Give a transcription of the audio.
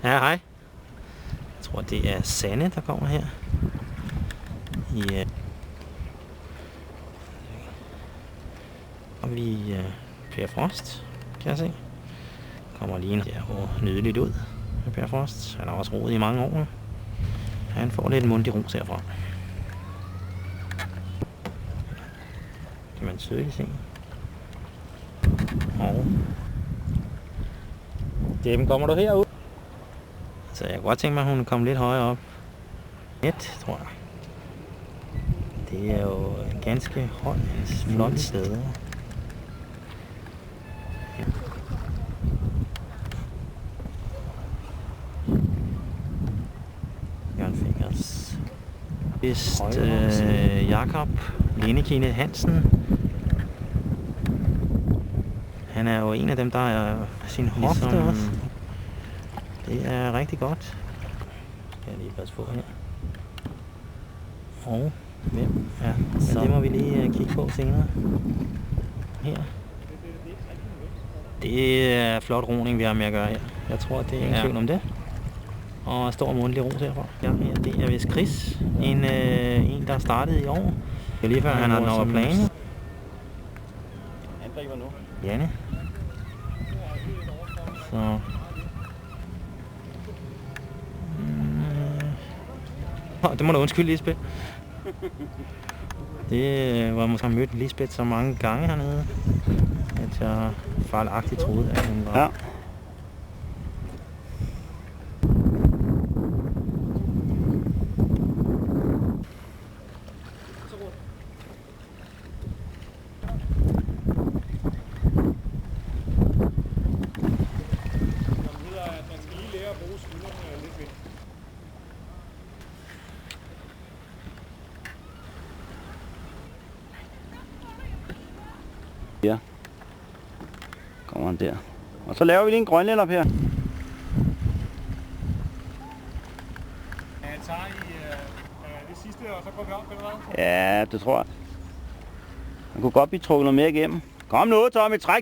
Ja, hej. Jeg tror, det er Sanne, der kommer her. Ja. Og vi Per Frost, kan jeg se. Kommer lige nydeligt ud med Per Frost. Han har også roet i mange år. Han får lidt mundig ros herfra. Kan man tydeligt se. Og Jeppen, kommer du herud? Så jeg kunne godt tænke mig, at hun kom lidt højere op. Net, tror jeg. Det er jo en ganske flot sted. Jørgen Fingers. Vist Jakob Lindekine Hansen. Han er jo en af dem, der er sin hofte ligesom også. Det er rigtig godt. Skal jeg lige passe på her. Og hvem? Ja, så det må vi lige kigge på senere. Her. Det er flot roning, vi har med at gøre her. Jeg tror, det er ingen tvivl om det. Og stor mundtlig ros herfra. Ja, det er vist Chris. En der startede i år. Det er lige før han har den over planen. Angriber nu. Janne. Så. Det må du undskylde, Lisbeth. Det var måske mødt Lisbeth så mange gange hernede, at jeg fejlagtigt troede, at hun var... Ja. Ja, kommer han der. Og så laver vi lige en grønlænder op her. Ja, jeg tager det sidste, og så går vi op, eller hvad? Ja, det tror jeg. Man kunne godt blive trukket noget mere igennem. Kom nu, Tommy, træk!